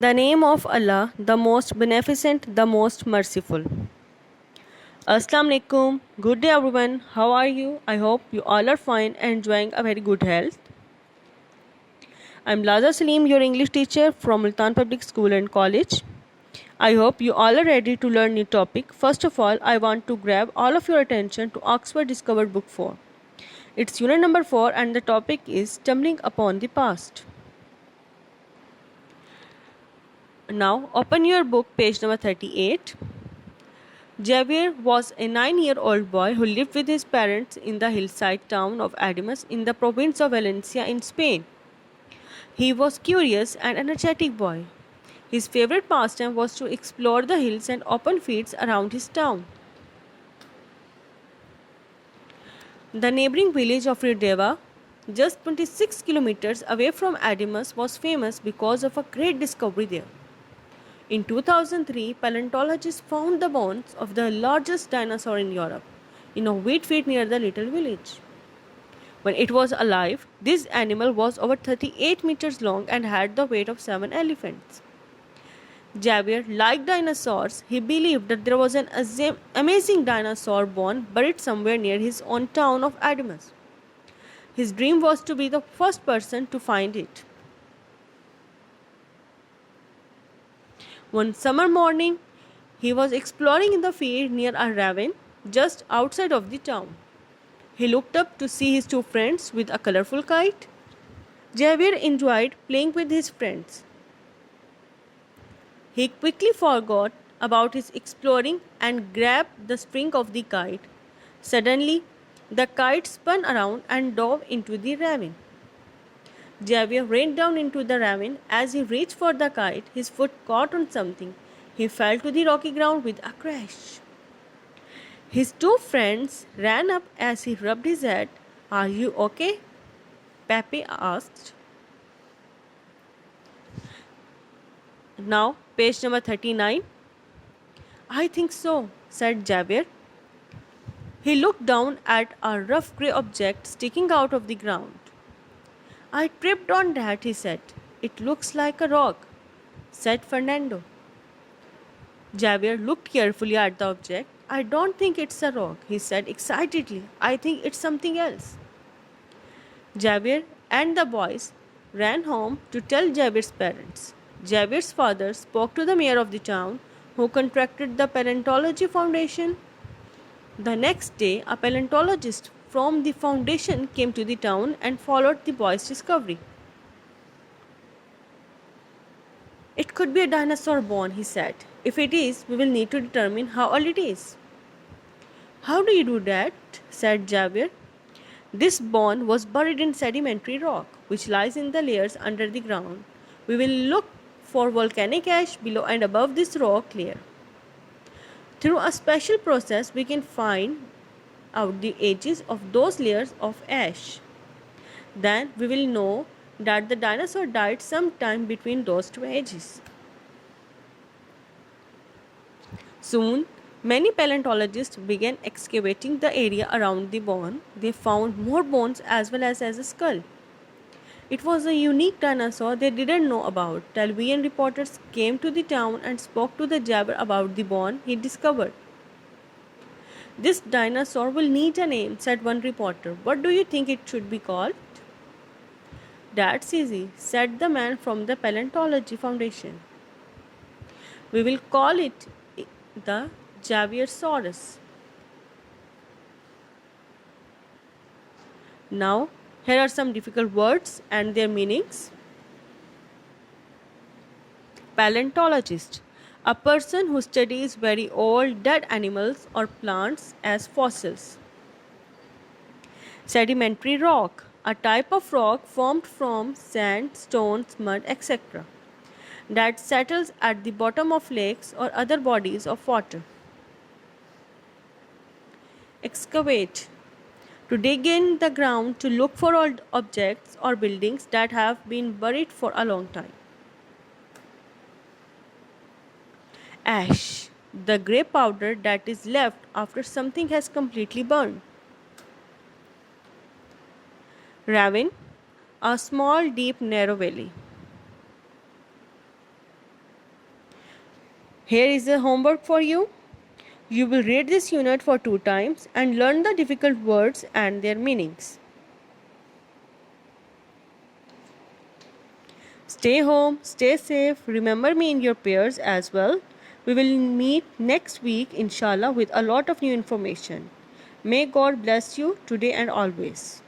The name of Allah, the most beneficent, the most merciful. Assalamu alaikum. Good day everyone. How are you? I hope you all are fine and enjoying a very good health. I'm Laza Salim, your English teacher from Multan Public School and College. I hope you all are ready to learn new topic. First of all, I want to grab all of your attention to Oxford Discovered Book 4. It's unit number 4 and the topic is Stumbling Upon the Past. Now open your book, page number 38. Javier was a 9-year-old boy who lived with his parents in the hillside town of Adamas in the province of Valencia in Spain. He was curious and energetic boy. His favorite pastime was to explore the hills and open fields around his town. The neighboring village of Rideva, just 26 kilometers away from Adamas, was famous because of a great discovery there. In 2003, paleontologists found the bones of the largest dinosaur in Europe in a wheat field near the little village. When it was alive, this animal was over 38 meters long and had the weight of 7 elephants. Javier liked dinosaurs. He believed that there was an amazing dinosaur bone buried somewhere near his own town of Adamas. His dream was to be the first person to find it. One summer morning, he was exploring in the field near a ravine just outside of the town. He looked up to see his two friends with a colorful kite. Javier enjoyed playing with his friends. He quickly forgot about his exploring and grabbed the string of the kite. Suddenly, the kite spun around and dove into the ravine. Javier ran down into the ravine. As he reached for the kite, his foot caught on something. He fell to the rocky ground with a crash. His two friends ran up as he rubbed his head. "Are you okay?" Pepe asked. Now, page number 39. "I think so," said Javier. He looked down at a rough grey object sticking out of the ground. "I tripped on that," he said. "It looks like a rock," said Fernando. Javier looked carefully at the object. "I don't think it's a rock," he said excitedly. "I think it's something else." Javier and the boys ran home to tell Javier's parents. Javier's father spoke to the mayor of the town, who contracted the Paleontology Foundation. The next day, a paleontologist from the foundation came to the town and followed the boy's discovery. "It could be a dinosaur bone," he said. "If it is, we will need to determine how old it is." "How do you do that?" said Javier. "This bone was buried in sedimentary rock, which lies in the layers under the ground. We will look for volcanic ash below and above this rock layer. Through a special process, we can find out the ages of those layers of ash. Then we will know that the dinosaur died sometime between those two ages." Soon, many paleontologists began excavating the area around the bone. They found more bones as well as a skull. It was a unique dinosaur they didn't know about. Television reporters came to the town and spoke to the Javier about the bone he discovered. "This dinosaur will need a name," said one reporter. "What do you think it should be called?" "That's easy," said the man from the Paleontology Foundation. "We will call it the Javiersaurus." Now, here are some difficult words and their meanings. Paleontologist: a person who studies very old dead animals or plants as fossils. Sedimentary rock: a type of rock formed from sand, stones, mud, etc. that settles at the bottom of lakes or other bodies of water. Excavate: to dig in the ground to look for old objects or buildings that have been buried for a long time. Ash: the grey powder that is left after something has completely burned. Ravine: a small, deep, narrow valley. Here is the homework for you. You will read this unit for 2 times and learn the difficult words and their meanings. Stay home, stay safe. Remember me in your prayers as well. We will meet next week, inshallah, with a lot of new information. May God bless you today and always.